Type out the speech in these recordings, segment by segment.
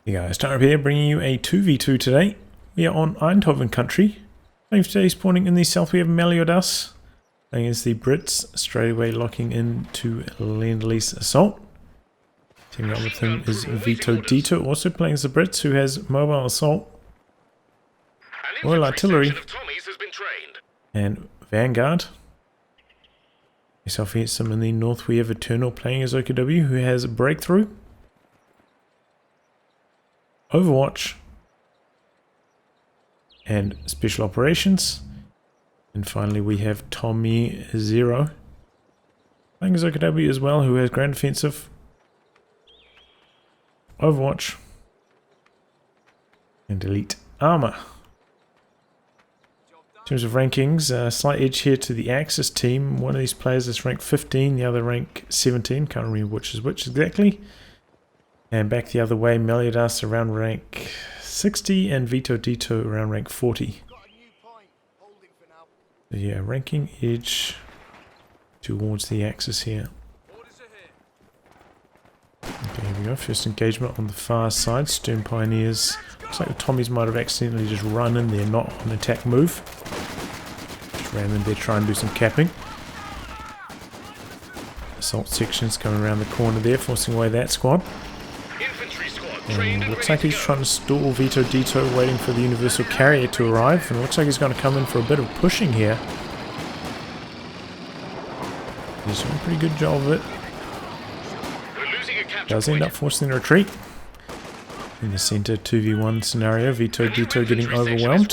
Hey guys, Tyler here bringing you a 2v2 today. We are on Eindhoven country. Playing today, spawning in the south we have Meliodas. Playing as the Brits, straight away locking into Lend-Lease Assault. Teaming up with him is Vitodito, also playing as the Brits, who has Mobile Assault, Royal Artillery, and Vanguard. Yourself here, some in the north we have Eternal playing as OKW, who has Breakthrough, Overwatch, and Special Operations. And finally we have Tomy0 playing as OKW as well, who has Grand Defensive, Overwatch, and Elite Armor. In terms of rankings, slight edge here to the Axis team. One of these players is ranked 15, the other rank 17. Can't remember which is which exactly. And back the other way, Meliodas around rank 60 and Vitodito around rank 40. So yeah, ranking edge towards the Axis here. Okay, here we go. First engagement on the far side. Stern Pioneers. Looks like the Tommies might have accidentally just run in there, not on attack move. Just ran in there, try and do some capping. Assault sections coming around the corner there, forcing away that squad. And looks like he's trying to stall Vitodito, waiting for the Universal Carrier to arrive. And it looks like he's going to come in for a bit of pushing here. He's doing a pretty good job of it. Does end up forcing the retreat. In the center 2v1 scenario, Vitodito getting overwhelmed.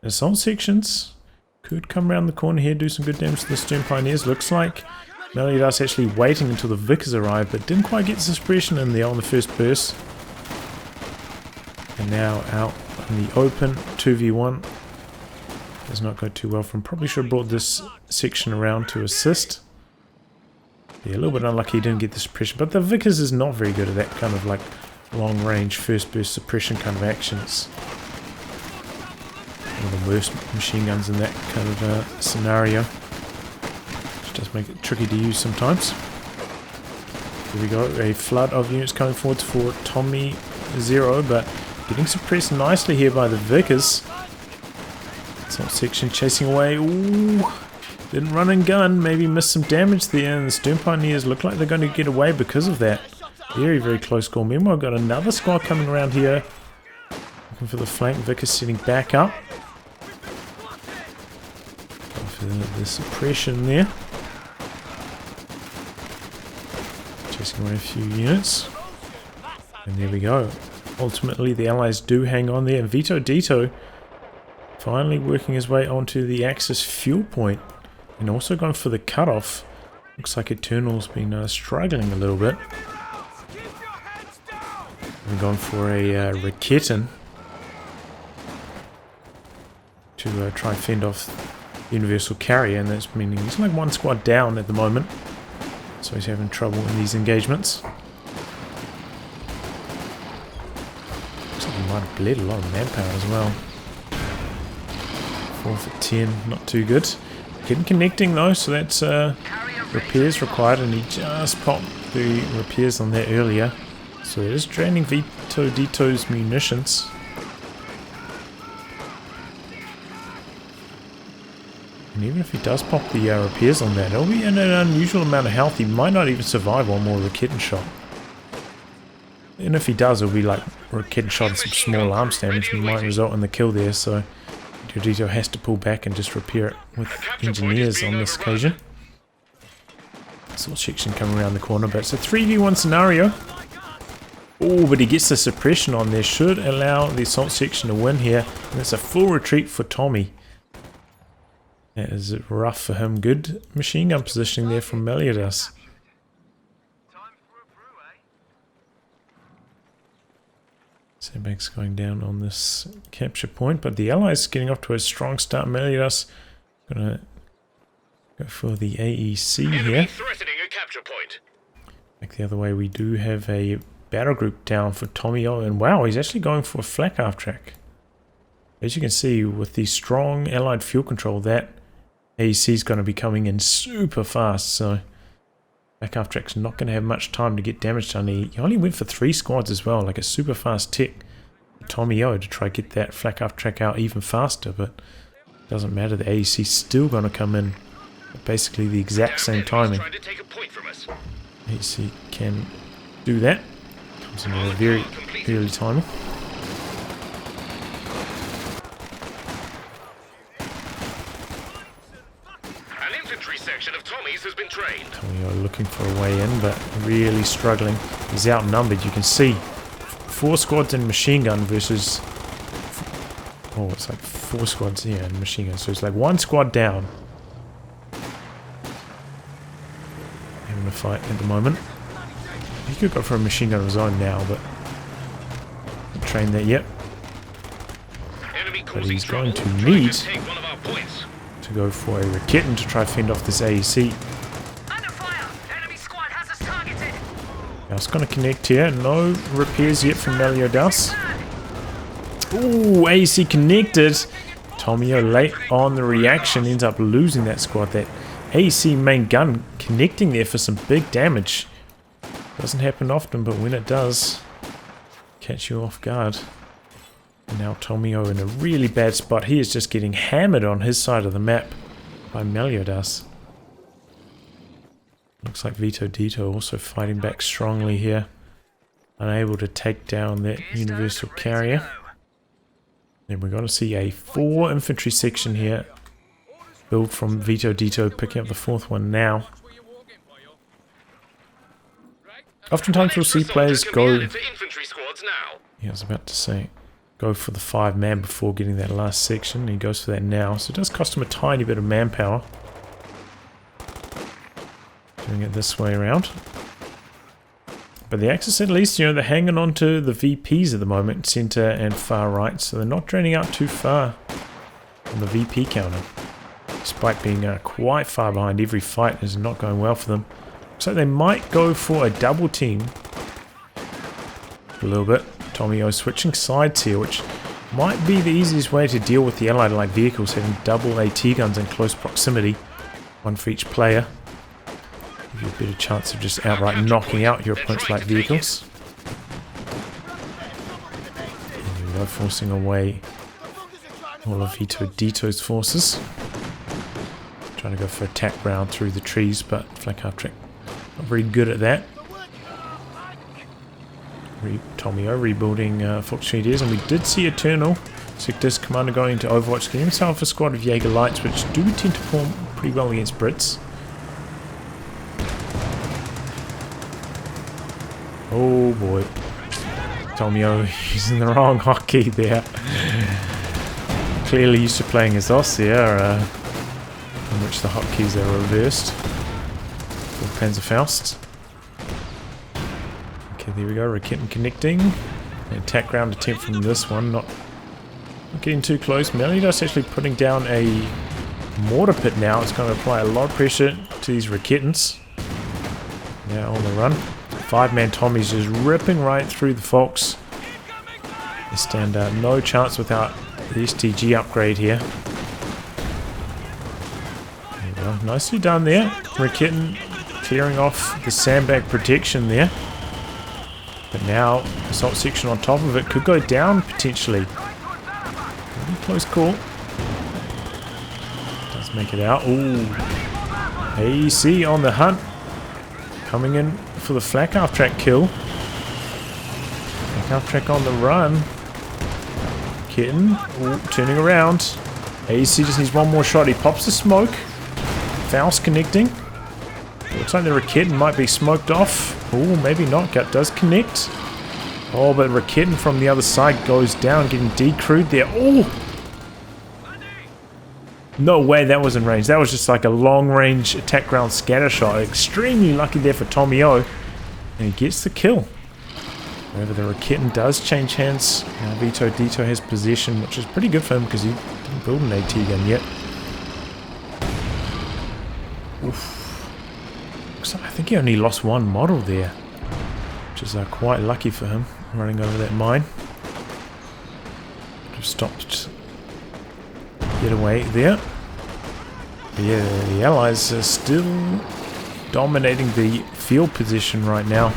Assault sections could come around the corner here, do some good damage to the Stern Pioneers. Looks like Meliodas actually waiting until the Vickers arrive, but didn't quite get the suppression in there on the first burst. And now out in the open, 2v1. Does not go too well from. Probably should have brought this section around to assist. Yeah, a little bit unlucky he didn't get the suppression, but the Vickers is not very good at that kind of like long range first burst suppression kind of actions. One of the worst machine guns in that kind of scenario. Which does make it tricky to use sometimes. Here we go, a flood of units coming forwards for Tomy0, but getting suppressed nicely here by the Vickers. Assault section chasing away. Ooh, didn't run and gun, maybe missed some damage there, and the Stern Pioneers look like they're going to get away because of that. Very, very close call. Meanwhile, we've got another squad coming around here. Looking for the flank. Vickers setting back up. For the suppression there. Chasing away a few units. And there we go. Ultimately, the Allies do hang on there. And Vitodito finally working his way onto the Axis fuel point. And also gone for the cutoff. Looks like Eternal's been struggling a little bit. We've gone for a Raketin to try and fend off Universal Carrier, and that's meaning he's like one squad down at the moment, so he's having trouble in these engagements. Looks like he might have bled a lot of manpower as well. 4 for 10, not too good. Getting connecting though, so that's repairs required, and he just popped the repairs on that earlier. So it is draining Vitodito's munitions. And even if he does pop the repairs on that, it'll be in an unusual amount of health. He might not even survive one more Raketin shot. And if he does, it'll be like Raketin shot and some small arms damage, and might result in the kill there. So Vitodito has to pull back and just repair it with engineers on this occasion. Assault section coming around the corner, but it's a 3v1 scenario. Oh, but he gets the suppression on there. Should allow the assault section to win here. And it's a full retreat for Tommy. That is rough for him. Good machine gun positioning there from Meliodas. Sandbags going down on this capture point. But the Allies getting off to a strong start. Meliodas going to go for the AEC here. Back the other way, we do have a battle group down for Tomy0, and wow, he's actually going for a flak half track. As you can see, with the strong allied fuel control, that AEC is going to be coming in super fast, so Black Half Track's not going to have much time to get damage done. He only went for 3 squads as well, like a super fast tick. Tomy0 to try to get that Black Half Track out even faster, but it doesn't matter. The AEC's still going to come in at basically the exact same timing. AEC can do that. Comes in a very early timing. Of Tommy's has been trained. Tomy0 looking for a way in, but really struggling. He's outnumbered, you can see. 4 squads in machine gun versus... Oh, it's like 4 squads, yeah, in machine gun. So it's like 1 squad down. Having a fight at the moment. He could go for a machine gun of his own now, but... Not trained that yet. But he's going to need... to go for a Rakitten to try to fend off this AEC. Now it's going to connect here. No repairs yet from Meliodas. Ooh, AEC connected. Tomy0 late on the reaction ends up losing that squad. That AEC main gun connecting there for some big damage. Doesn't happen often, but when it does, catch you off guard. Now Tomy0 in a really bad spot. He is just getting hammered on his side of the map by Meliodas. Looks like Vitodito also fighting back strongly here. Unable to take down that universal carrier. Then we're going to see a 4 infantry section here. Build from Vitodito, picking up the 4th one now. Oftentimes we'll see players go... Yeah, I was about to say... Go for the 5-man before getting that last section. He goes for that now. So it does cost him a tiny bit of manpower. Doing it this way around. But the Axis, at least, you know, they're hanging on to the VPs at the moment. Center and far right. So they're not draining out too far on the VP counter. Despite being quite far behind. Every fight is not going well for them. Looks like they might go for a double team. A little bit. Tomy0 switching sides here, which might be the easiest way to deal with the allied light vehicles, having double AT guns in close proximity, 1 for each player. Give you a better chance of just outright knocking out your opponent's light vehicles. And here we go, forcing away all of Vitodito's forces. Trying to go for attack round through the trees, but Black Half Track not very good at that. Tomy0 rebuilding Fox Treaties, and we did see Eternal Sector's commander going into Overwatch, getting himself a squad of Jaeger Lights, which do tend to perform pretty well against Brits. Oh boy. Tomy0 using the wrong hotkey there. Clearly used to playing as Ossia, in which the hotkeys are reversed. For Panzerfaust. There we go, Rakitten connecting. An attack ground attempt from this one, not getting too close. Meliodas actually putting down a mortar pit now. It's going to apply a lot of pressure to these Rakittens. Now on the run. 5-man Tommy's just ripping right through the Fox. They stand no chance without the STG upgrade here. There we go, nicely done there. Rakitten clearing off the sandbag protection there. But now, assault section on top of it could go down potentially. Really close call. Does make it out. Ooh. AEC on the hunt. Coming in for the Black Half Track kill. Black Half Track on the run. Kitten. Ooh, turning around. AEC just needs one more shot. He pops the smoke. Faust connecting. Looks like the Rakitten might be smoked off. Oh, maybe not. Gut does connect. Oh, but Rakitten from the other side goes down, getting decrewed there. Oh! No way that was in range. That was just like a long-range attack ground scatter shot. Extremely lucky there for Tomy0. And he gets the kill. However, the Rakitten does change hands. Now Vitodito has possession, which is pretty good for him because he didn't build an AT gun yet. Oof. I think he only lost 1 model there, which is quite lucky for him, running over that mine. Just stopped get away there. But yeah, the allies are still dominating the field position right now.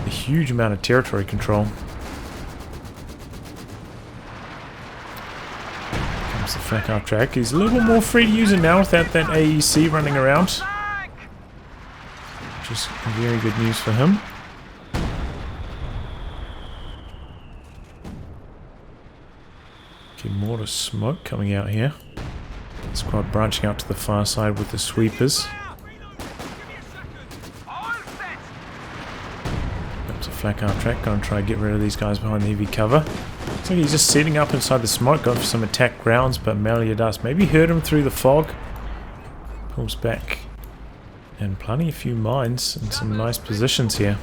A huge amount of territory control. Comes the flak half track. He's a little bit more free to use it now without that AEC running around. Just very good news for him. Okay, more to smoke coming out here. Squad branching out to the far side with the sweepers. That's a flak half track. Gonna try to get rid of these guys behind the heavy cover. Looks like he's just setting up inside the smoke, going for some attack grounds, but Meliodas maybe heard him through the fog. Pulls back. And planting a few mines in some nice positions here.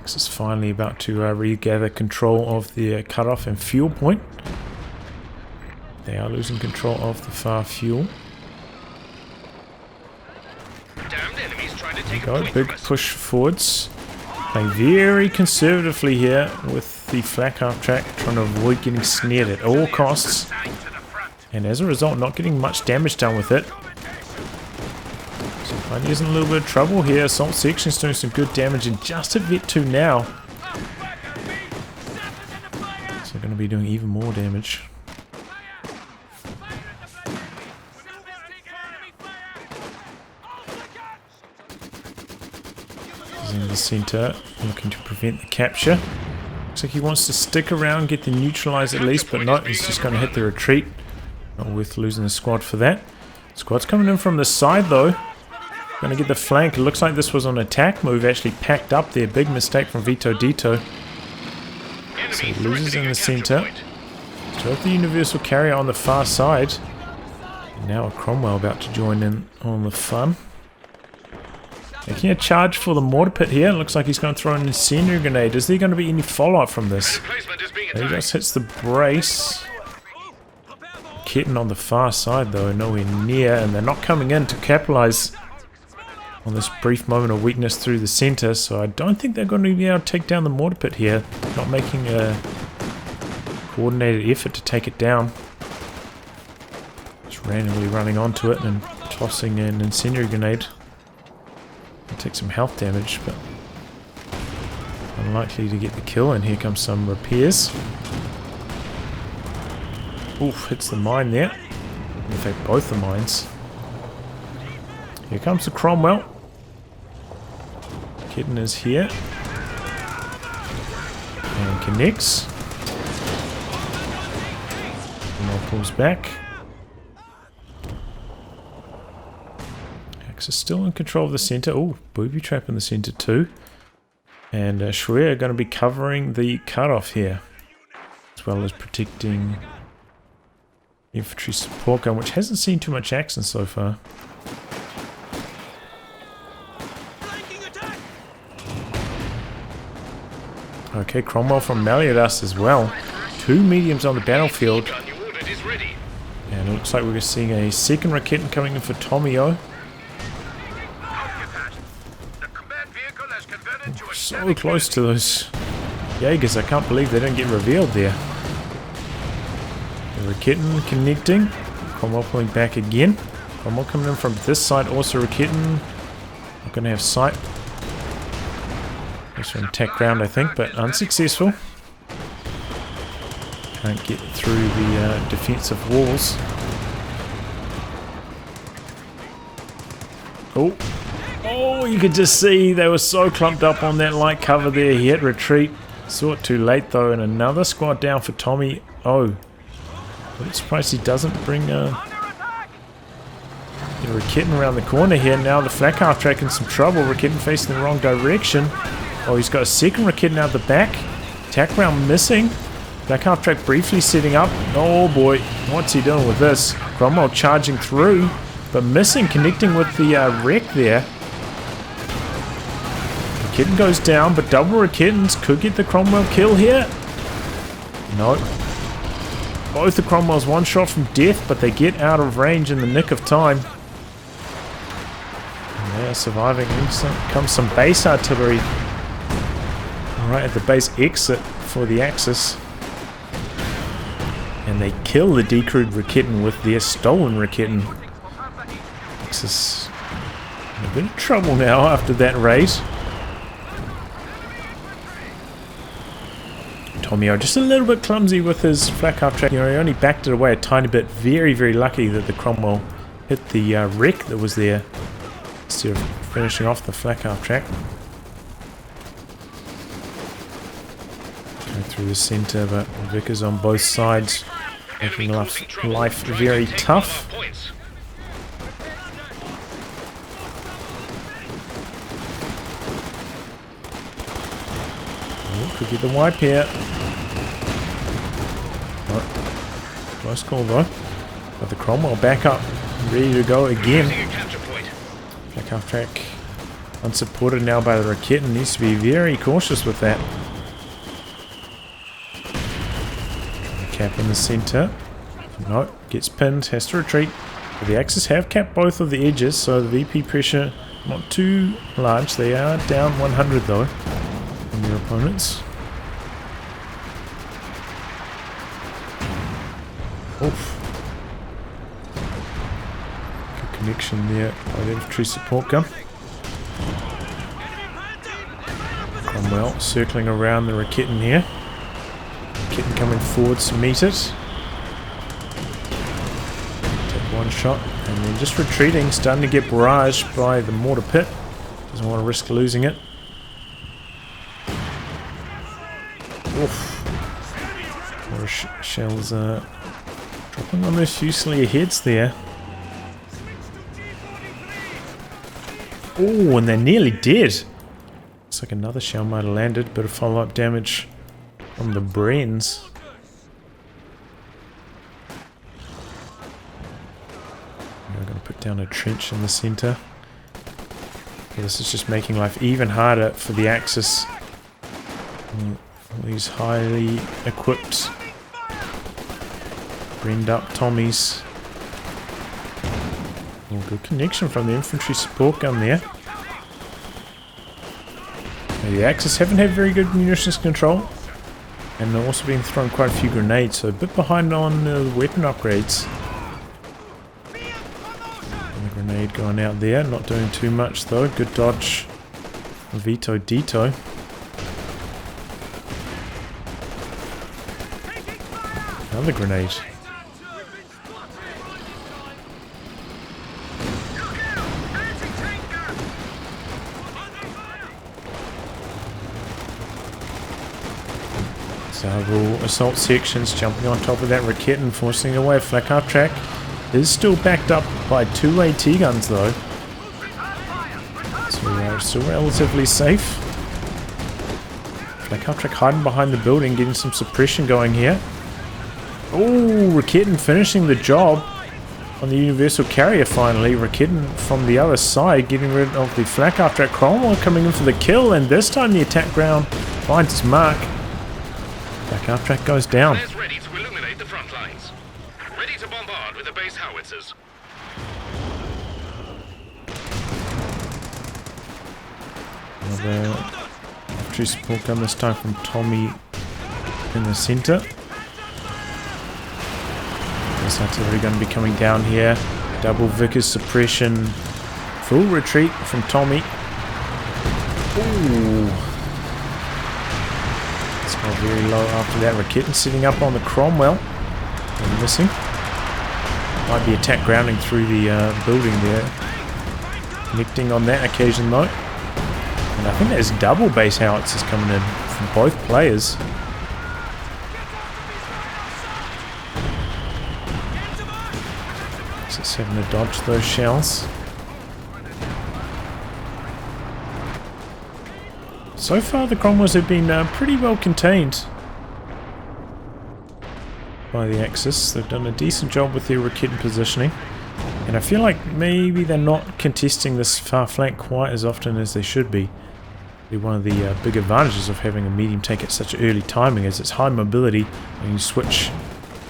This is finally about to regather control of the cutoff and fuel point. They are losing control of the far fuel. Damned enemies trying to take a Go, point big from us. push forwards. Playing very conservatively here with the flak half track, trying to avoid getting snared at all costs. And as a result, not getting much damage done with it. So Buddy is in a little bit of trouble here. Assault section's doing some good damage and just a bit too now. So going to be doing even more damage. In the center, looking to prevent the capture. Looks like he wants to stick around, get the neutralize at least, but no, he's just going to hit the retreat. Not worth losing the squad for that. Squad's coming in from the side though. Going to get the flank. It looks like this was an attack move, actually packed up there. Big mistake from Vitodito. So he loses in the center. Still the universal carrier on the far side. And now a Cromwell about to join in on the fun. Making a charge for the mortar pit here. Looks like he's going to throw an incendiary grenade. Is there going to be any follow-up from this? He just hits the brace. Kitten on the far side though, nowhere near. And they're not coming in to capitalize on this brief moment of weakness through the center. So I don't think they're going to be able to take down the mortar pit here. Not making a coordinated effort to take it down. Just randomly running onto it and tossing an incendiary grenade. Take some health damage, but unlikely to get the kill. And here comes some repairs. Oof, hits the mine there. In fact, both the mines. Here comes the Cromwell. Kitten is here. And connects. Cromwell pulls back. Is still in control of the center. Oh, booby trap in the center too. And Schwer are going to be covering the cutoff here, as well as protecting infantry support gun, which hasn't seen too much action so far. Okay, Cromwell from Meliodas as well. 2 mediums on the battlefield. And it looks like we're seeing a second Raketen coming in for Tomy0. So close to those Jaegers, I can't believe they didn't get revealed there. The Raketen connecting. Cromwell pulling back again. Cromwell coming in from this side, also Raketen. Not going to have sight. Just an attack ground, I think, but unsuccessful. Can't get through the defensive walls. Oh. Oh, you could just see they were so clumped up on that light cover there. He hit retreat. Saw it too late though, and another squad down for Tomy0. I'm surprised he doesn't bring a Raketen around the corner here. Now the flak half track in some trouble. Raketen facing the wrong direction. Oh, he's got a second Raketen out the back. Attack round missing. Flak half track briefly setting up. Oh boy, what's he doing with this? Cromwell charging through, but missing, connecting with the wreck there. Raketen goes down, but double Raketens could get the Cromwell kill here. No. Both the Cromwells one shot from death, but they get out of range in the nick of time. And they are surviving. In comes some base artillery right at the base exit for the Axis. And they kill the decrewed Raketen with their stolen Raketen. Axis A bit of trouble now after that raid. Tomy0 just a little bit clumsy with his flat half track. You know, he only backed it away a tiny bit. Very, very lucky that the Cromwell hit the wreck that was there instead of finishing off the flat half track. Going through the centre, but Vickers on both sides, making life very tough. Oh, could be the wipe here. Oh, close call though. But the Cromwell back up, ready to go again. Black half track unsupported now by the Raketen, needs to be very cautious with that. Cap in the centre. No, gets pinned, has to retreat. But the Axis have capped both of the edges, so the VP pressure not too large. They are down 100 though from their opponents. Oof. Good connection there by the infantry support gun. Cromwell circling around the Raketen here. Raketen coming forwards to meet it. Take one shot and then just retreating, starting to get barraged by the mortar pit. Doesn't want to risk losing it. Oof. Mortar shells dropping on those Fusilier heads there. Oh, and they're nearly dead. Looks like another shell might have landed. Bit of follow-up damage from the Brens. We're going to put down a trench in the centre. This is just making life even harder for the Axis. All these highly equipped, Brened up Tommies. Oh, good connection from the infantry support gun there. The Axis haven't had very good munitions control, and they're also been throwing quite a few grenades, so a bit behind on the weapon upgrades. And the grenade going out there, not doing too much though. Good dodge from Vitodito. Another grenade. Several assault sections jumping on top of that Raketen, forcing away. Flak half track is still backed up by 2 AT guns though, so we are still relatively safe. Flak half track hiding behind the building, getting some suppression going here. Oh, Raketen finishing the job on the universal carrier finally. Raketen from the other side getting rid of the flak half track. Cromwell coming in for the kill, and this time the attack ground finds its mark. Flak half track goes down. Ready to illuminate the front lines. Ready to bombard with the base howitzers. Another infantry support gun, this time from Tomy in the centre. This artillery gun be coming down here. Double Vickers suppression. Full retreat from Tomy. Ooh. It's got very low after that. Raketen sitting up on the Cromwell. And missing. Might be attack grounding through the building there. Connecting on that occasion though. And I think there's double base howitzers coming in from both players. Just having to dodge those shells. So far the Cromwells have been pretty well contained by the Axis. They've done a decent job with their Raketen positioning, and I feel like maybe they're not contesting this far flank quite as often as they should be. One of the big advantages of having a medium tank at such early timing is its high mobility, and you switch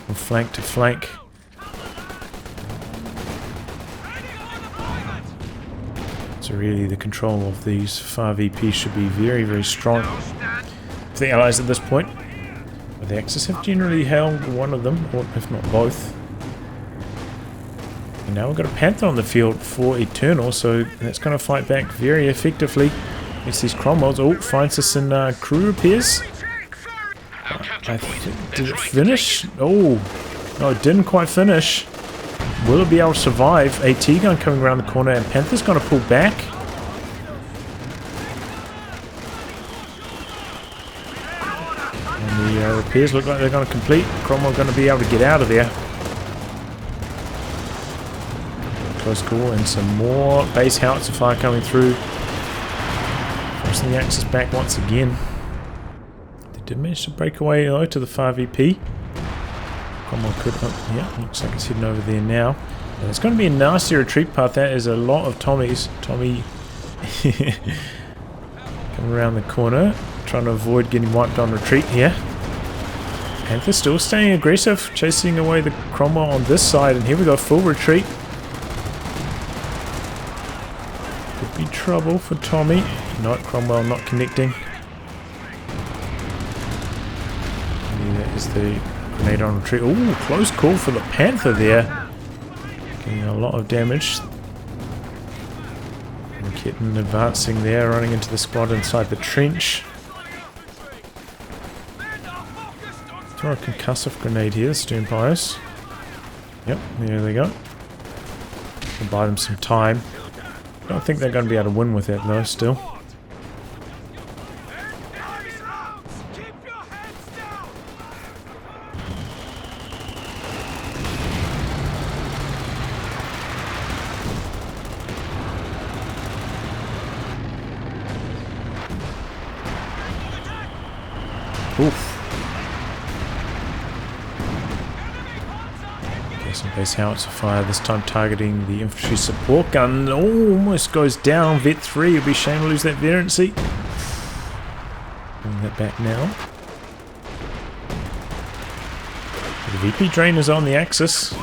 from flank to flank. So really the control of these far VPs should be very, very strong for the Allies at this point. But the Axis have generally held one of them, or if not both. And now we've got a Panther on the field for Eternal, so that's going to fight back very effectively against these Cromwells. Oh, finds us in crew repairs. Did it finish? Oh, no, it didn't quite finish. Will it be able to survive? AT gun coming around the corner, and Panther's going to pull back. And the repairs look like they're going to complete. Cromwell going to be able to get out of there. Close call, and some more base howitzer fire coming through. Forcing the Axis back once again. They did manage to break away though to the 5EP. Cromwell could, yeah, looks like it's heading over there now. And it's going to be a nasty retreat path. That is a lot of Tommies. Tommy coming around the corner, trying to avoid getting wiped on retreat here. Panther still staying aggressive, chasing away the Cromwell on this side, and here we go, full retreat. Could be trouble for Tommy. No, Cromwell not connecting. And that is the grenade on retreat. Ooh, close call for the Panther there. Getting a lot of damage. Kitten advancing there, running into the squad inside the trench. Throw a concussive grenade here, stern bias. Yep, there they go. We'll buy them some time. Don't think they're going to be able to win with that though, still. Oof. Okay, some base howitzer fire, this time targeting the infantry support gun. Oh, almost goes down. Vet 3, it'll be a shame to lose that veterancy. Bring that back now. The VP drain is on the Axis.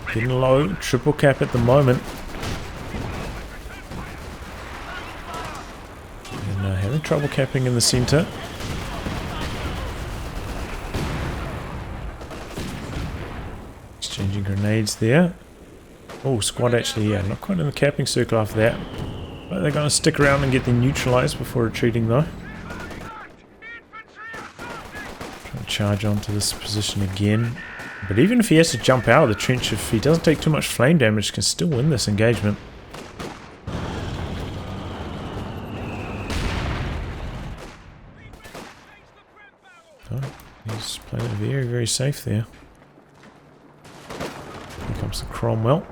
Getting low, triple cap at the moment. And having trouble capping in the center. Exchanging grenades there. Oh, squad actually, yeah, not quite in the capping circle after that. But they're going to stick around and get them neutralized before retreating though. Trying to charge onto this position again. But even if he has to jump out of the trench, if he doesn't take too much flame damage, can still win this engagement. Oh, he's playing it very, very safe there. Here comes the Cromwell.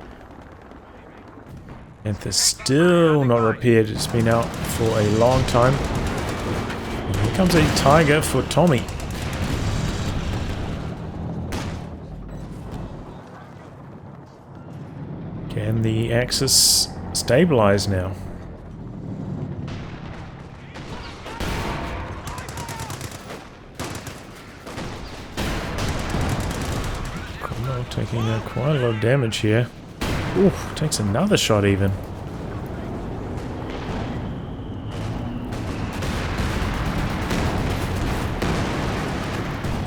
Panther's still not repaired. It's been out for a long time. And here comes a Tiger for Tommy. Can the Axis stabilize now? Cromwell taking quite a lot of damage here. Ooh, takes another shot even.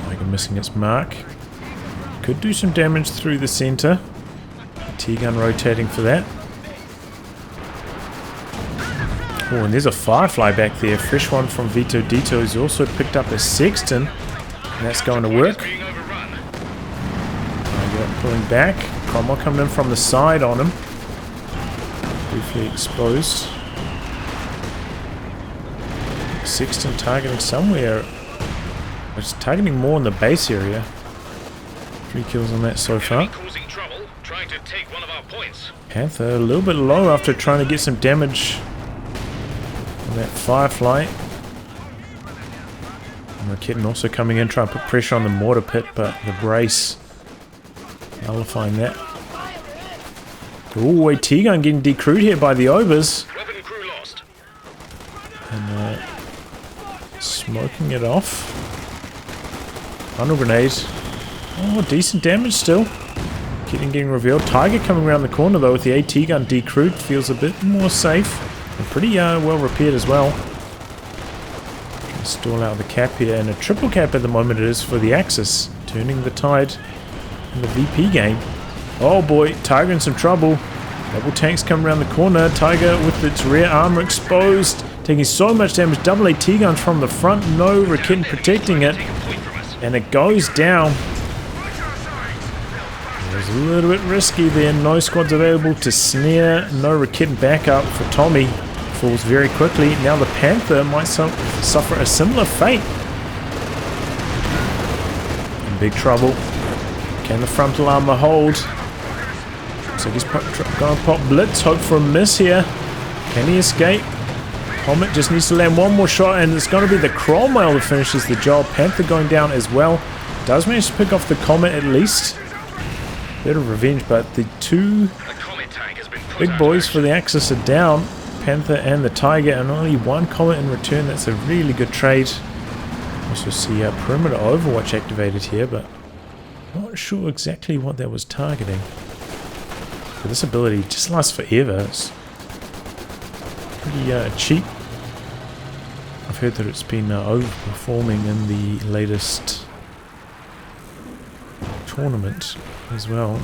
Tiger missing its mark. Could do some damage through the center. T-gun rotating for that. Oh, and there's a Firefly back there. Fresh one from Vitodito. He's also picked up a Sexton. And that's going to work. Pulling back. Cromwell coming in from the side on him. Briefly exposed. Sexton targeting somewhere. It's targeting more in the base area. 3 kills on that so far. Panther a little bit low after trying to get some damage on that Firefly. And Kitten also coming in trying to put pressure on the mortar pit, but the brace nullifying that. Ooh, a T-gun getting decrewed here by the Obers. And smoking it off. Funnel grenade. Oh, decent damage still. Kitten getting revealed. Tiger coming around the corner though with the AT gun decrewed. Feels a bit more safe. And pretty well repaired as well. Trying to stall out the cap here. And a triple cap at the moment it is for the Axis. Turning the tide in the VP game. Oh boy, Tiger in some trouble. Double tanks come around the corner. Tiger with its rear armor exposed, taking so much damage. Double AT guns from the front. No Rakitin protecting it. And it goes down. It was a little bit risky there. No squads available to snare. No Rakitin backup for Tommy. Falls very quickly. Now the Panther might suffer a similar fate. In big trouble. Can the frontal armor hold? So he's gonna pop Blitz. Hope for a miss here. Can he escape? Comet just needs to land one more shot, and it's going to be the Cromwell that finishes the job. Panther going down as well. Does manage to pick off the Comet at least. Bit of revenge, but the two big boys for the Axis are down. Panther and the Tiger, and only one Comet in return. That's a really good trade. Also see Perimeter Overwatch activated here, but not sure exactly what that was targeting. But this ability just lasts forever. It's pretty cheap. I've heard that it's been overperforming in the latest tournament as well.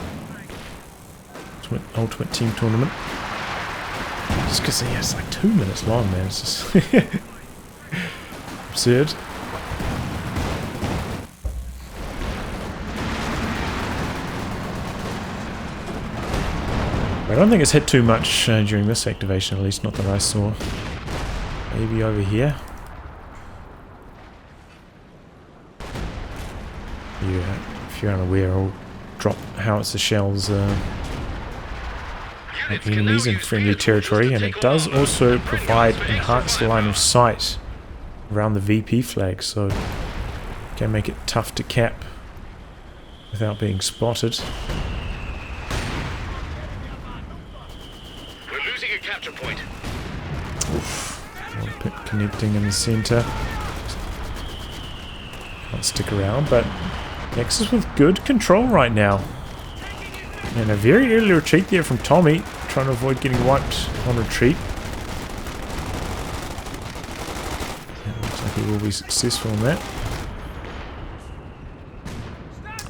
Ultimate Team Tournament. Just because it's like 2 minutes long, man. It's just absurd. I don't think it's hit too much during this activation, at least not that I saw. Maybe over here. Yeah, if you're unaware, I'll drop howitzer shells at enemies in friendly territory, and it does also provide enhanced line of sight around the VP flag, so it can make it tough to cap without being spotted. Point. Oof. One pit connecting in the center. Can't stick around, but Nexus with good control right now. And a very early retreat there from Tommy, trying to avoid getting wiped on retreat. And it looks like he will be successful in that.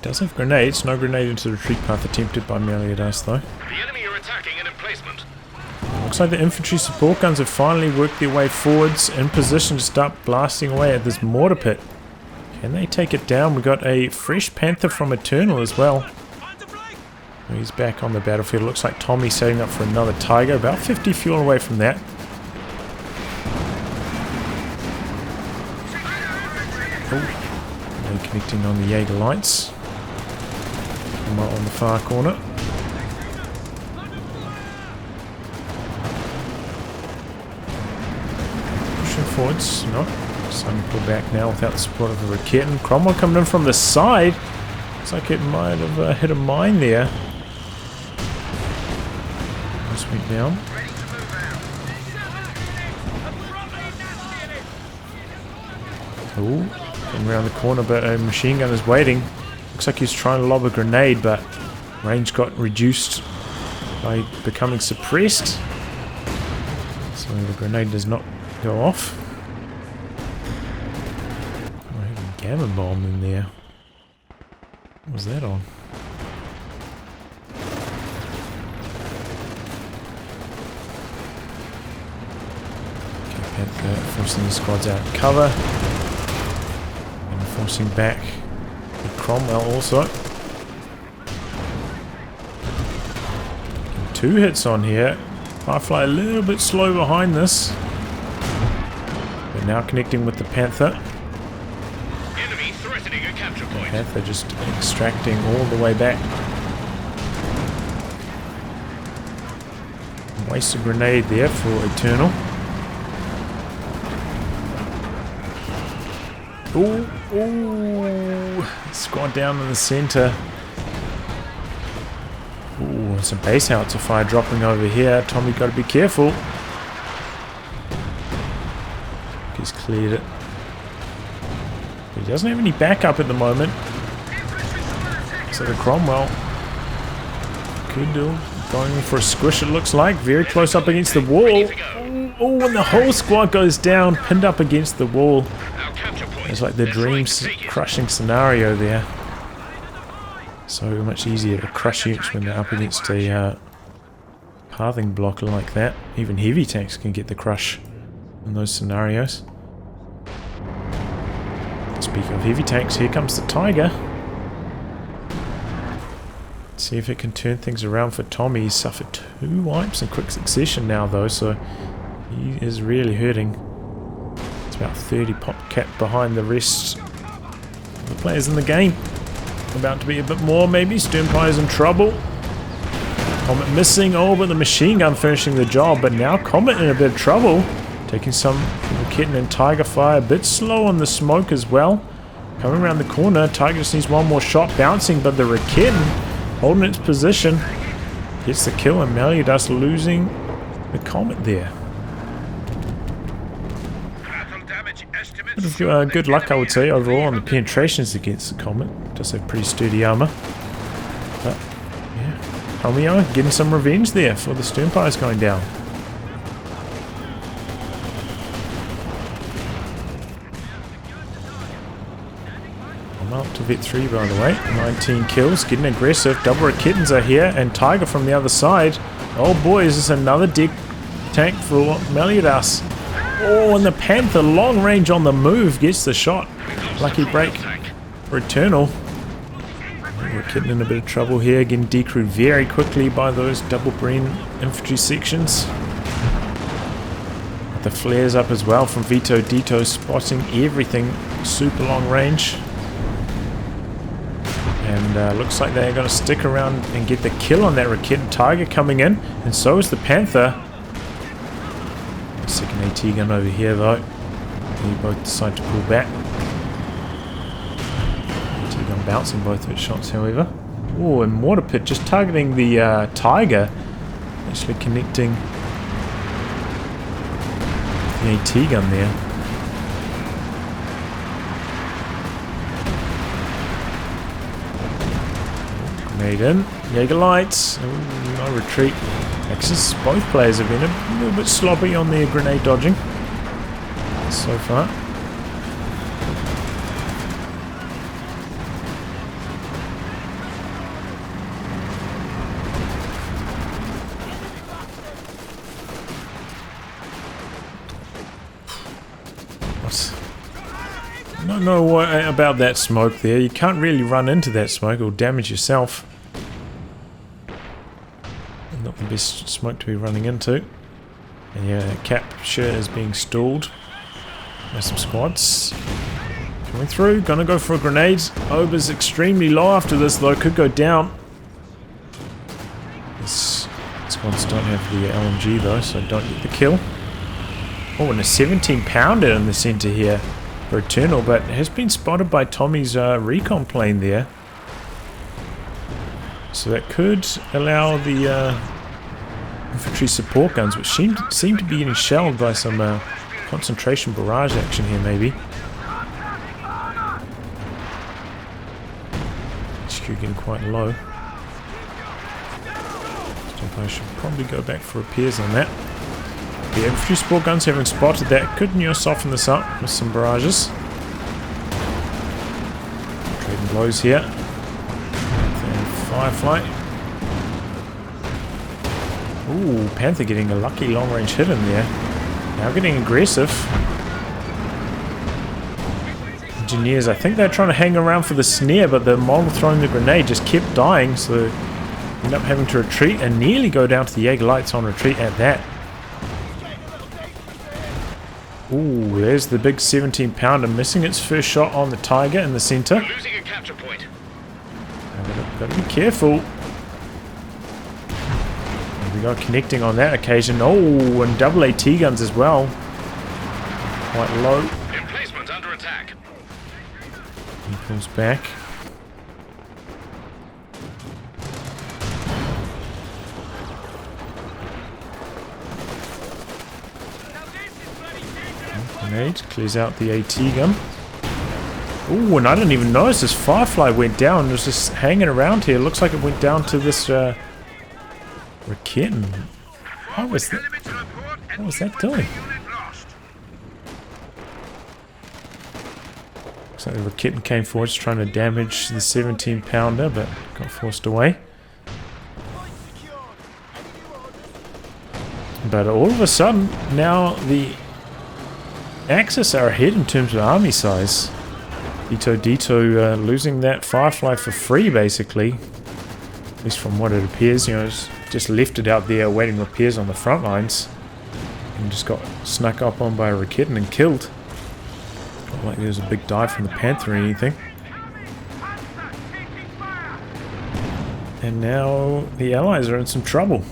Does have grenades, no grenade into the retreat path attempted by Meliodas though. The enemy are attacking in emplacement. Looks like the infantry support guns have finally worked their way forwards in position to start blasting away at this mortar pit. Can they take it down? We got a fresh Panther from Eternal as well. He's back on the battlefield. Looks like Tommy setting up for another Tiger. About 50 fuel away from that. Oh, they're connecting on the Jaeger lights. Come out on the far corner. Forwards, no. Some pull back now without the support of the Rakitin. Cromwell coming in from the side. Looks like it might have hit a mine there. Just went down. Oh, coming around the corner, but a machine gun is waiting. Looks like he's trying to lob a grenade, but range got reduced by becoming suppressed. So the grenade does not go off. I had a gamma bomb in there. What was that on? Okay, Panther forcing the squads out of cover. And forcing back the Cromwell also. And 2 hits on here. Firefly a little bit slow behind this. Now connecting with the Panther. Enemy threatening a capture point. Panther just extracting all the way back. Waste a grenade there for Eternal. Ooh, ooh. Squad down in the center. Ooh, some base howitzer fire dropping over here. Tommy got to be careful. He's cleared it. But he doesn't have any backup at the moment. So the Cromwell could do going for a squish, it looks like. Very close up against the wall. Oh, and the whole squad goes down, pinned up against the wall. It's like the dream crushing scenario there. So much easier to crush units when they're up against a pathing blocker like that. Even heavy tanks can get the crush in those scenarios. Speaking of heavy tanks, here comes the Tiger. Let's see if it can turn things around for Tommy. He's suffered 2 wipes in quick succession now though, so he is really hurting. It's about 30 pop cap behind the rest of the players in the game. About to be a bit more maybe. Sternpire's in trouble. Comet missing. Oh, but the machine gun finishing the job. But now Comet in a bit of trouble. Taking some Raketin and Tiger fire. A bit slow on the smoke as well. Coming around the corner. Tiger just needs one more shot. Bouncing, but the Raketin holding its position. Gets the kill, and Meliodas losing the Comet there. Bit of good luck, I would say, overall on the penetrations against the Comet. Does have pretty sturdy armor. But, yeah. Tomy0 getting some revenge there for the Sternpires going down. I'm up to Vet 3, by the way. 19 kills, getting aggressive. Double Raketins are here, and Tiger from the other side. Oh boy, is this another deck tank for Meliodas. Oh, and the Panther, long range on the move, gets the shot. Lucky break for Eternal. We're getting in a bit of trouble here, getting decrewed very quickly by those double brain infantry sections. The flares up as well from Vitodito, spotting everything super long range. And looks like they're going to stick around and get the kill on that Raketin. Tiger coming in, and so is the Panther. Second AT gun over here though. They both decide to pull back. AT gun bouncing both of its shots, however. Oh, and Mortar Pit just targeting the Tiger. Actually connecting the AT gun there. Grenade in. Jaeger lights. Ooh, no retreat. Axis, both players have been a little bit sloppy on their grenade dodging so far. I don't know what about that smoke there. You can't really run into that smoke or damage yourself. Not the best smoke to be running into. And yeah, that capture is being stalled by some squads. Coming through, gonna go for a grenade. Ober's extremely low after this though, could go down. This squads don't have the LMG though, so don't get the kill. Oh, and a 17 pounder in the center here for Eternal, but has been spotted by Tommy's recon plane there. So that could allow the infantry support guns, which seem to be getting shelled by some concentration barrage action here, maybe. HQ getting quite low. I should probably go back for repairs on that. The infantry support guns haven't spotted that. Could soften this up with some barrages. Trading blows here. And Firefly. Ooh, Panther getting a lucky long-range hit in there. Now getting aggressive. Engineers, I think they're trying to hang around for the snare, but the model throwing the grenade just kept dying, so end up having to retreat and nearly go down to the Jaeger lights on retreat at that. Ooh, there's the big 17 pounder missing its first shot on the Tiger in the center. Losing a capture point. Gotta be careful. There we go, connecting on that occasion. Oh, and double AT guns as well. Quite low. Emplacement under attack. He pulls back. Grenade clears out the AT gun. Ooh, and I didn't even notice this Firefly went down. It was just hanging around here. Looks like it went down to this Raketin. What was that? What was that doing? Looks like the kitten came forward, just trying to damage the 17 pounder, but got forced away. But all of a sudden, now the Axis are ahead in terms of army size. Vitodito losing that Firefly for free, basically. At least from what it appears, you know, it's just left it out there awaiting repairs on the front lines. And just got snuck up on by a Rakitten and killed. Not like there was a big dive from the Panther or anything. And now the Allies are in some trouble.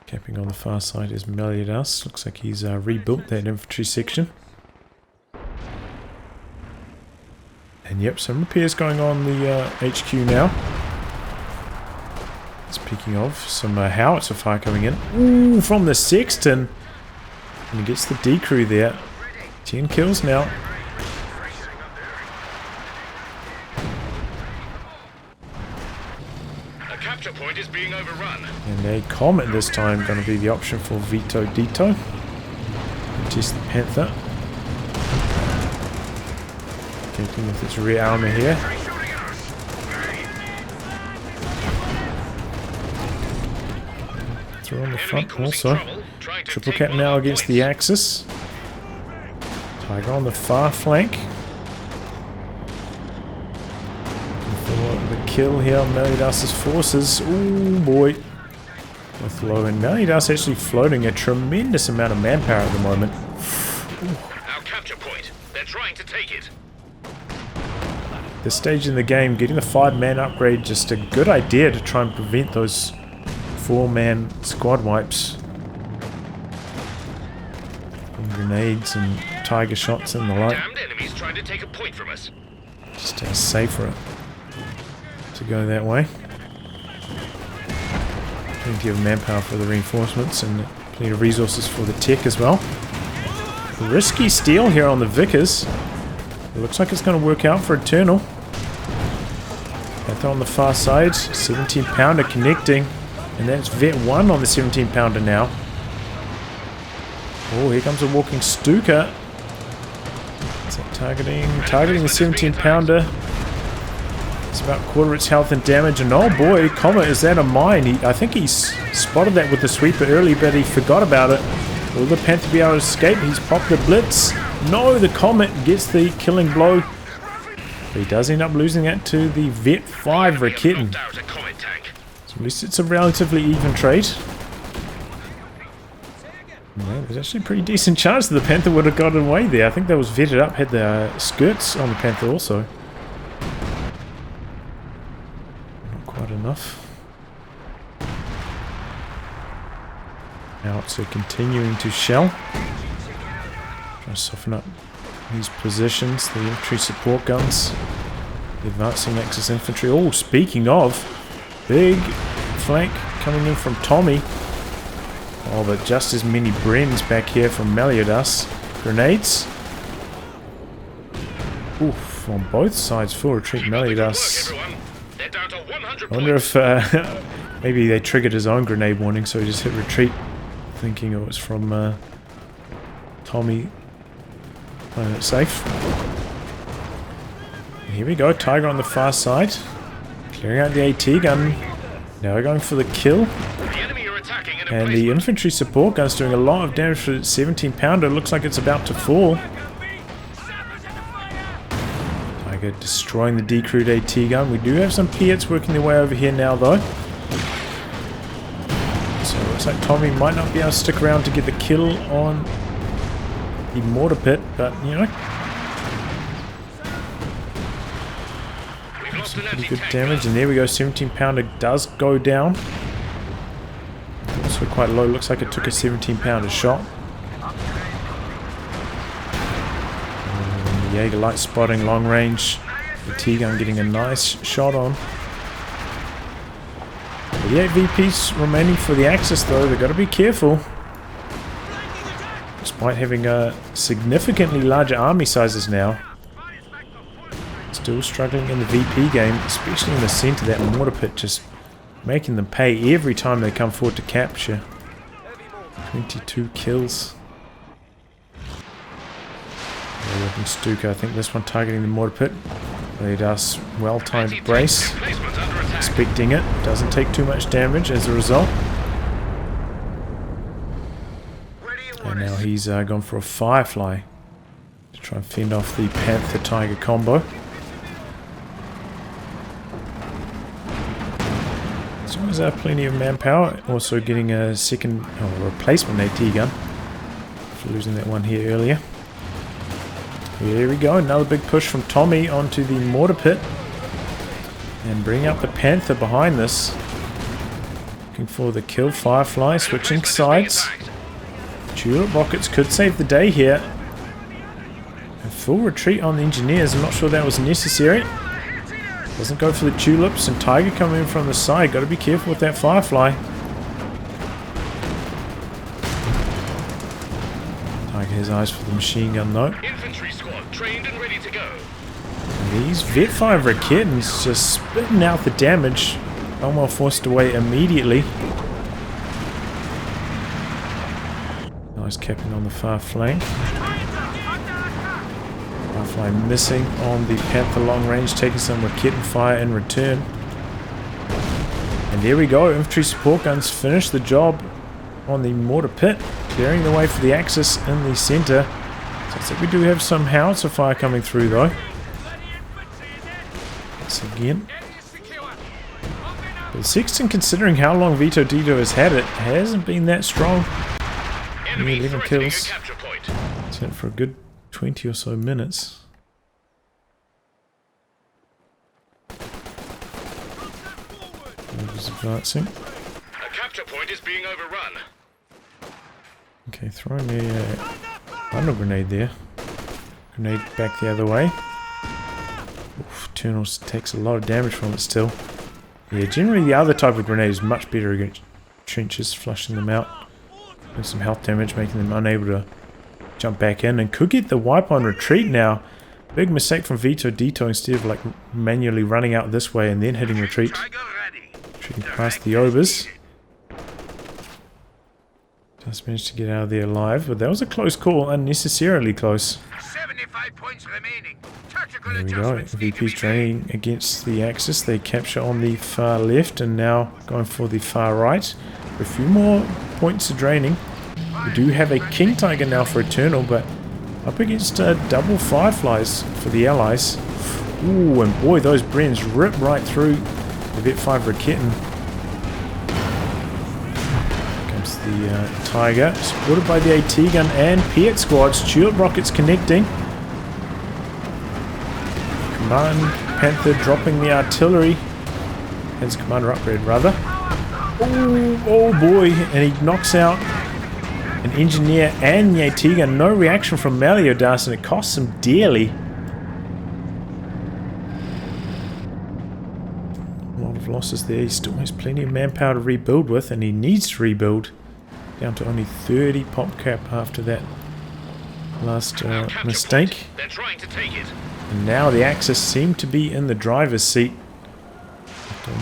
Capping on the far side is Meliodas. Looks like he's rebuilt that infantry section. And yep, some repairs going on the HQ now. Speaking of, some howitzer fire coming in. Ooh, from the Sexton. And he gets the D crew there. 10 kills now. A capture point is being overrun. And a comet this time going to be the option for Vitodito. Just the Panther. Keeping with its rear armor here. Through on the front also. Triple cap now against the Axis. Tiger on the far flank. For the kill here on Meliodas' forces. Ooh boy. With low, and Meliodas actually floating a tremendous amount of manpower at the moment. Our capture point. They're trying to take it. This stage in the game, getting the 5-man upgrade, just a good idea to try and prevent those 4-man squad wipes. And grenades and tiger shots and the like. Damned enemies trying to take a point from us. Just safer to go that way. Plenty of manpower for the reinforcements and plenty of resources for the tech as well. Risky steal here on the Vickers. It looks like it's going to work out for Eternal. Panther on the far side, 17 pounder connecting, and that's Vet 1 on the 17 pounder now. Oh, here comes a walking Stuka. Is that targeting the 17 pounder? It's about quarter its health and damage, and oh boy, Comet, is that a mine? I think he spotted that with the sweeper early, but he forgot about it. Will the Panther be able to escape? He's popped the blitz. No, the Comet gets the killing blow. But he does end up losing that to the Vet 5 Rakitten. So at least it's a relatively even trade. Yeah, there's actually a pretty decent chance that the Panther would have gotten away there. I think that was vetted up, had the skirts on the Panther also. Not quite enough. Now it's continuing to shell. Trying to soften up these positions, the infantry support guns, the advancing Axis infantry. Oh, speaking of, big flank coming in from Tommy. Oh, but just as many Brens back here from Meliodas. Grenades. Oof, on both sides, full retreat Meliodas. I wonder if maybe they triggered his own grenade warning, so he just hit retreat, thinking it was from Tommy. Playing it safe. Here we go, Tiger on the far side. Clearing out the AT gun. Now we're going for the kill. And the infantry support gun's doing a lot of damage for 17 pounder. Looks like it's about to fall. Tiger destroying the decrewed AT gun. We do have some Piets working their way over here now though. So it looks like Tommy might not be able to stick around to get the kill on the mortar pit, but you know, some pretty good damage. And there we go, 17 pounder does go down. Also quite low, looks like it took a 17 pounder shot. And the Jaeger light spotting long range, the T-gun getting a nice shot on. The 8 VPs remaining for the Axis though, they've got to be careful. Despite having significantly larger army sizes now. Still struggling in the VP game, especially in the centre, that mortar pit just making them pay every time they come forward to capture. 22 kills. They're working Stuka. I think this one targeting the mortar pit. Meliodas, well-timed brace. Expecting it. Doesn't take too much damage as a result. And now he's gone for a Firefly to try and fend off the Panther-Tiger combo. As long as plenty of manpower. Also getting a second replacement AT gun. After losing that one here earlier. Here we go. Another big push from Tommy onto the mortar pit. And bring up the Panther behind this. Looking for the kill. Firefly switching sides. Tulip rockets could save the day here. A full retreat on the engineers. I'm not sure that was necessary. Doesn't go for the tulips, and Tiger coming in from the side. Got to be careful with that Firefly. Tiger has eyes for the machine gun though. Infantry squad trained and ready to go. And these Vet 5 Raketans just spitting out the damage. Almost forced away immediately. Nice capping on the far flank. Firefly missing on the Panther long range, taking some Raketan fire in return. And there we go, infantry support guns finish the job on the mortar pit, clearing the way for the Axis in the centre. So looks like we do have some howitzer fire coming through though. Once again. But the Sexton, considering how long Vitodito has had it, hasn't been that strong. Only 11 kills. It's in for a good 20 or so minutes. Just advancing. A capture point is being overrun. Okay, throwing a bundle grenade there. Grenade back the other way. Oof, Eternals takes a lot of damage from it still. Yeah, generally the other type of grenade is much better against trenches, flushing them out. Doing some health damage, making them unable to jump back in, and could get the wipe on retreat now. Big mistake from Vitodito, instead of like manually running out this way and then hitting retreat. Retreating past the Obers. Just managed to get out of there alive, but that was a close call, unnecessarily close. 75 points remaining. There we go, VP's draining against the Axis. They capture on the far left and now going for the far right. A few more points are draining. We do have a King Tiger now for Eternal, but up against double Fireflies for the Allies. Ooh, and boy, those Brens rip right through the Vet 5 Raketan. Comes the Tiger, supported by the AT gun and Piet squads. Tulip rockets connecting. Command Panther dropping the artillery. Has commander upgrade rather. Oh boy, and he knocks out an engineer and the AT gun. No reaction from Meliodas, and it costs him dearly. A lot of losses there. He still has plenty of manpower to rebuild with, and he needs to rebuild. Down to only 30 pop cap after that last mistake. They're trying to take it. And now the Axis seem to be in the driver's seat.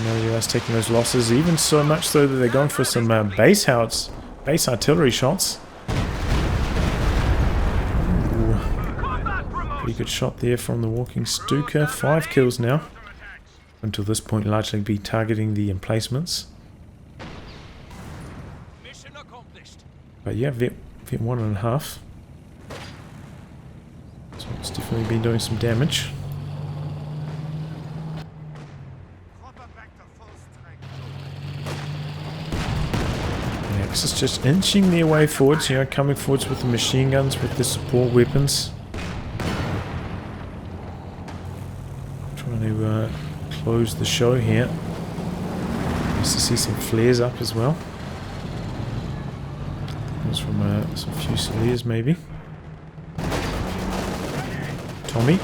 Meliodas taking those losses, even so much so that they're going for some base artillery shots. Ooh. Pretty good shot there from the walking Stuka. 5 kills now. Until this point, largely be targeting the emplacements. But yeah, Vet 1.5. So it's definitely been doing some damage. It's just inching their way forwards, you know, coming forwards with the machine guns, with the support weapons. Trying to close the show here. Nice to see some flares up as well. That was from some Fusiliers maybe. Tommy.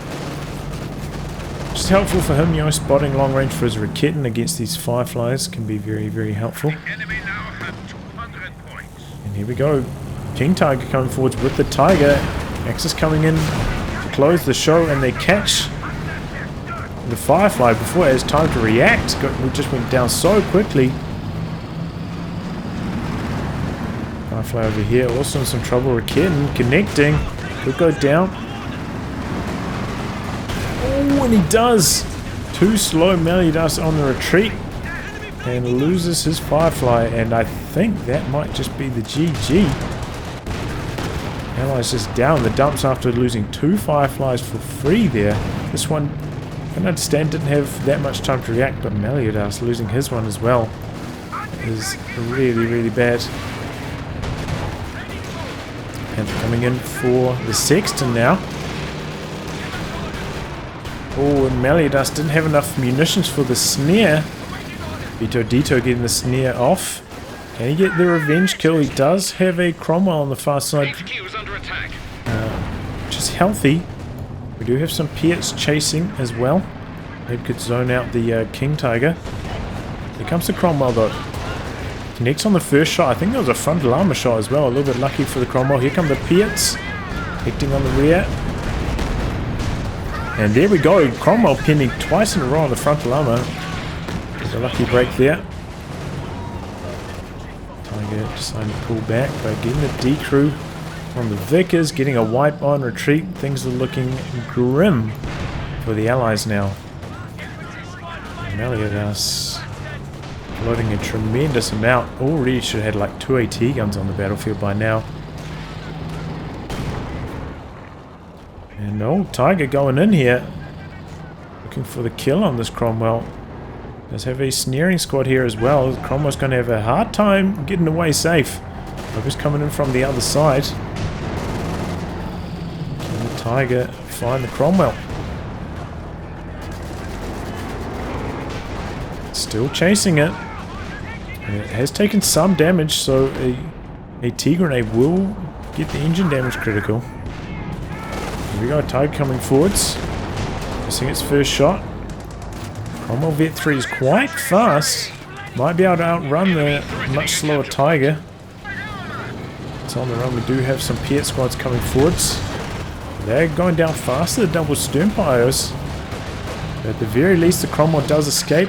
Which is helpful for him, you know, spotting long range for his Raketan against these Fireflies can be very, very helpful. Here we go. King Tiger coming forwards with the Tiger. Axis coming in to close the show, and they catch the Firefly before it has time to react. We just went down so quickly. Firefly over here also in some trouble. Raketan connecting. Could go down. and he does! Too slow Meliodas on the retreat. And loses his Firefly, and I think that might just be the GG. Allies just down the dumps after losing 2 Fireflies for free there. This one, I can understand, didn't have that much time to react, but Meliodas losing his one as well is really, really bad. And coming in for the Sexton now. Oh, and Meliodas didn't have enough munitions for the snare. Vitodito getting the snare off. Can he get the revenge kill? He does have a Cromwell on the far side, which is healthy. We do have some Piets chasing as well. Maybe could zone out the King Tiger. Here comes the Cromwell though. Connects on the first shot. I think that was a frontal armor shot as well. A little bit lucky for the Cromwell. Here come the Piets. Hecting on the rear. And there we go. Cromwell pinning twice in a row on the frontal armor. There's a lucky break there. Tiger deciding to pull back, but getting the decrew from the Vickers, getting a wipe on retreat. Things are looking grim for the Allies now. Meliodas loading a tremendous amount. Already should have had like 2 AT guns on the battlefield by now. And old Tiger going in here, looking for the kill on this Cromwell. Does have a snaring squad here as well. Cromwell's going to have a hard time getting away safe. Tiger's coming in from the other side. Can the Tiger find the Cromwell? Still chasing it. And it has taken some damage, so a T-grenade will get the engine damage critical. Here we go, Tiger coming forwards. Missing its first shot. Cromwell Vet 3 is quite fast. Might be able to outrun the much slower Tiger. It's on the run. We do have some Piet squads coming forwards. They're going down faster than double stern pyros. But at the very least, the Cromwell does escape.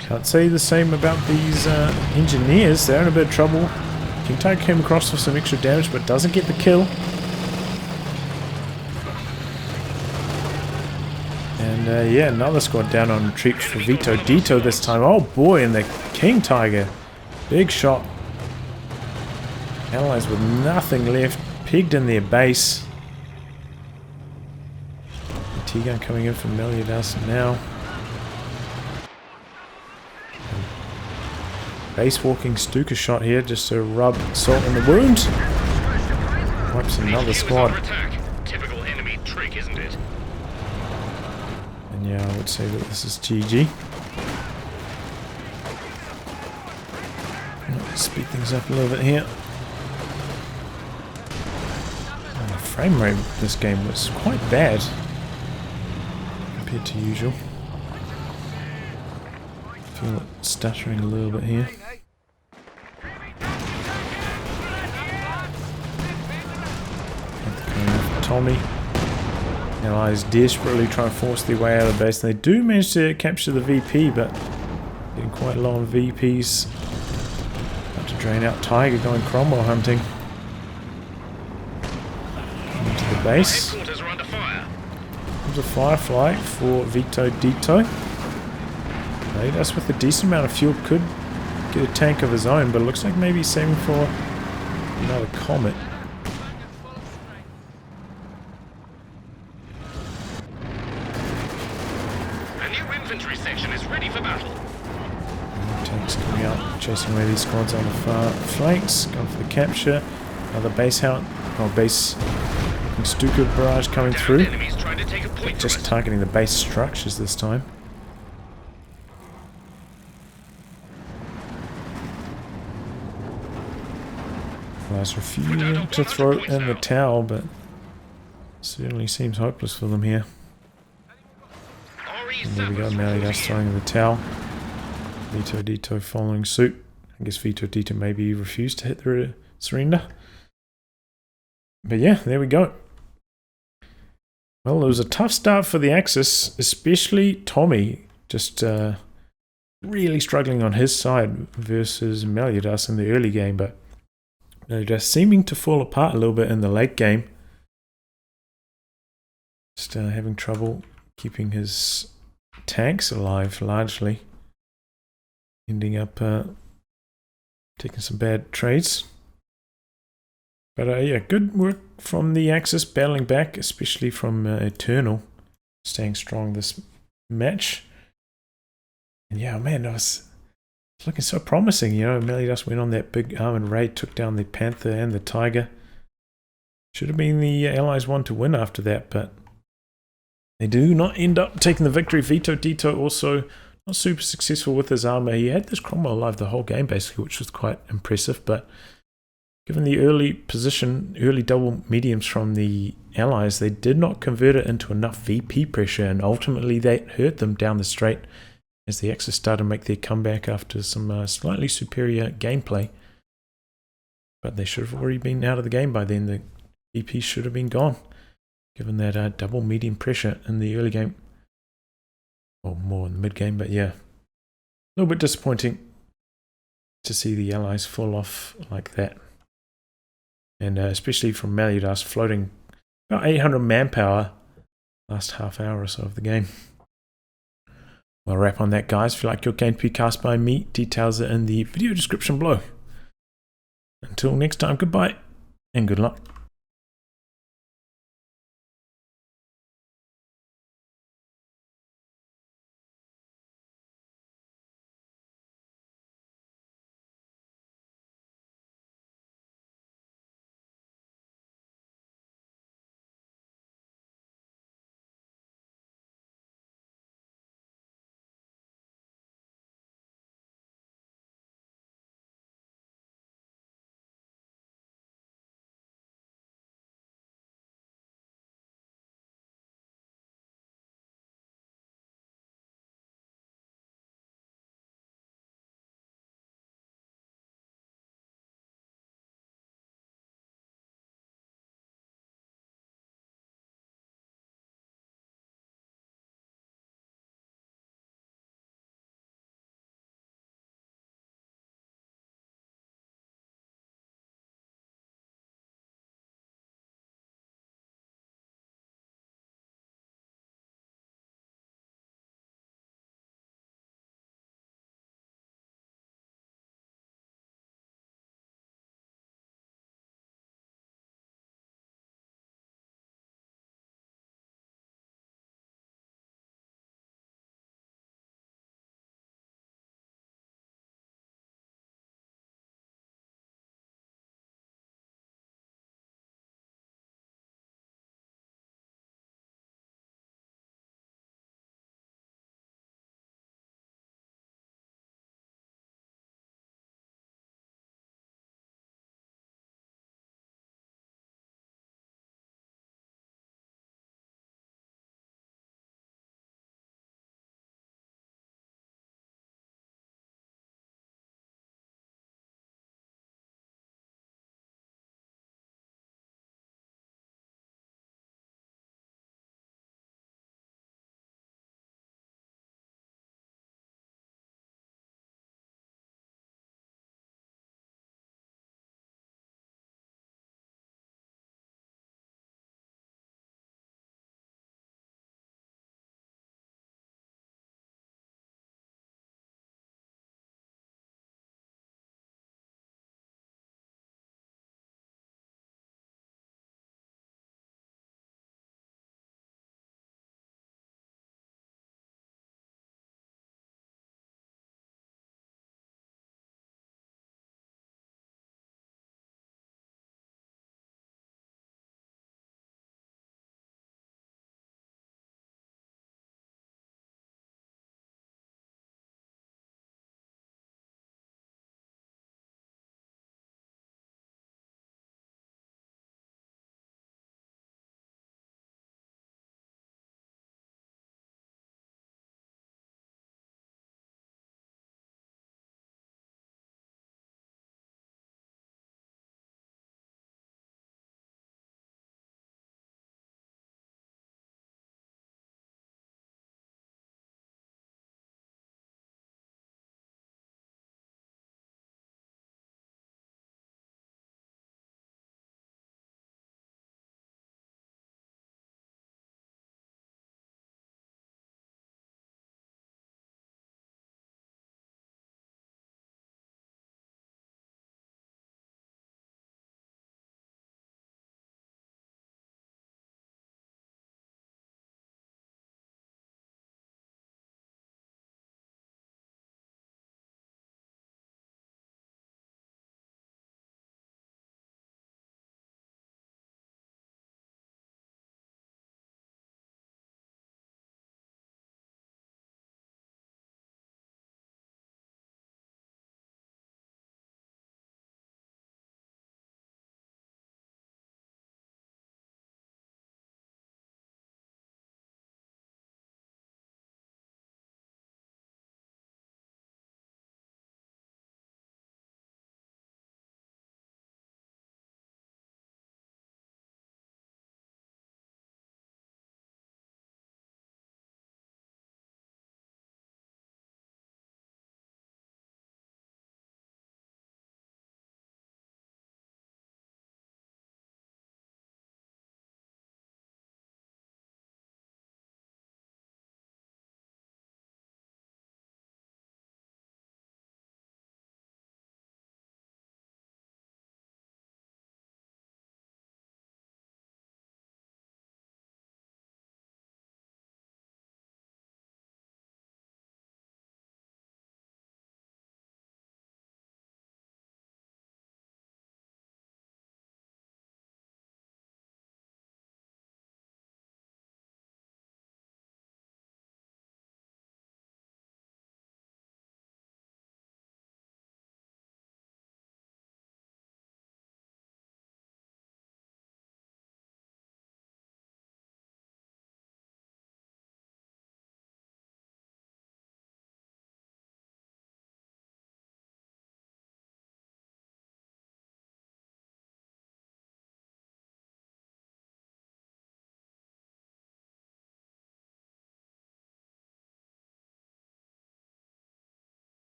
Can't say the same about these engineers. They're in a bit of trouble. King Tiger came across for some extra damage, but doesn't get the kill. And yeah, another squad down on retreat for Vitodito this time. Oh boy, and the King Tiger. Big shot. Allies with nothing left. Pegged in their base. The T-gun coming in from Meliodas now. Base walking Stuka shot here just to rub salt in the wound. Wipes another squad. Typical enemy trick, isn't it? And yeah, I would say that this is GG. Let's speed things up a little bit here. The frame rate of this game was quite bad compared to usual. Feel it stuttering a little bit here. Tomy0. Allies desperately try and force their way out of the base. They do manage to capture the VP, but getting quite low on VPs. About to drain out Tiger, going Cromwell hunting. Into the base. Comes a Firefly for Vitodito. Meliodas with a decent amount of fuel could get a tank of his own, but it looks like maybe he's saving for another Comet. Infantry section is ready for battle. Tanks coming out, chasing away these squads on the far flanks, going for the capture. Another base base Stuka barrage coming through. Just targeting the base structures this time. Allies refusing to throw in the towel, but certainly seems hopeless for them here. And there we go, Meliodas throwing in the towel. Vitodito following suit. I guess Vitodito maybe refused to hit the surrender. But yeah, there we go. Well, it was a tough start for the Axis, especially Tomy. Just really struggling on his side versus Meliodas in the early game, but Meliodas seeming to fall apart a little bit in the late game. Just having trouble keeping his tanks alive largely. Ending up taking some bad trades. But yeah, good work from the Axis battling back, especially from Eternal, staying strong this match. And yeah, man, it was looking so promising. You know, Meliodas went on that big armored raid, took down the Panther and the Tiger. Should have been the Allies one to win after that, but they do not end up taking the victory. Vitodito also not super successful with his armor. He had this Cromwell alive the whole game basically, which was quite impressive, but given the early position, early double mediums from the Allies, they did not convert it into enough VP pressure, and ultimately that hurt them down the straight as the Axis started to make their comeback after some slightly superior gameplay. But they should have already been out of the game by then. The VP should have been gone, given that double medium pressure in the early game. Or more in the mid game, but yeah. A little bit disappointing to see the Allies fall off like that. And especially from Meliodas floating about 800 manpower last half hour or so of the game. Well, wrap on that, guys. If you like your game to be cast by me, details are in the video description below. Until next time, goodbye and good luck.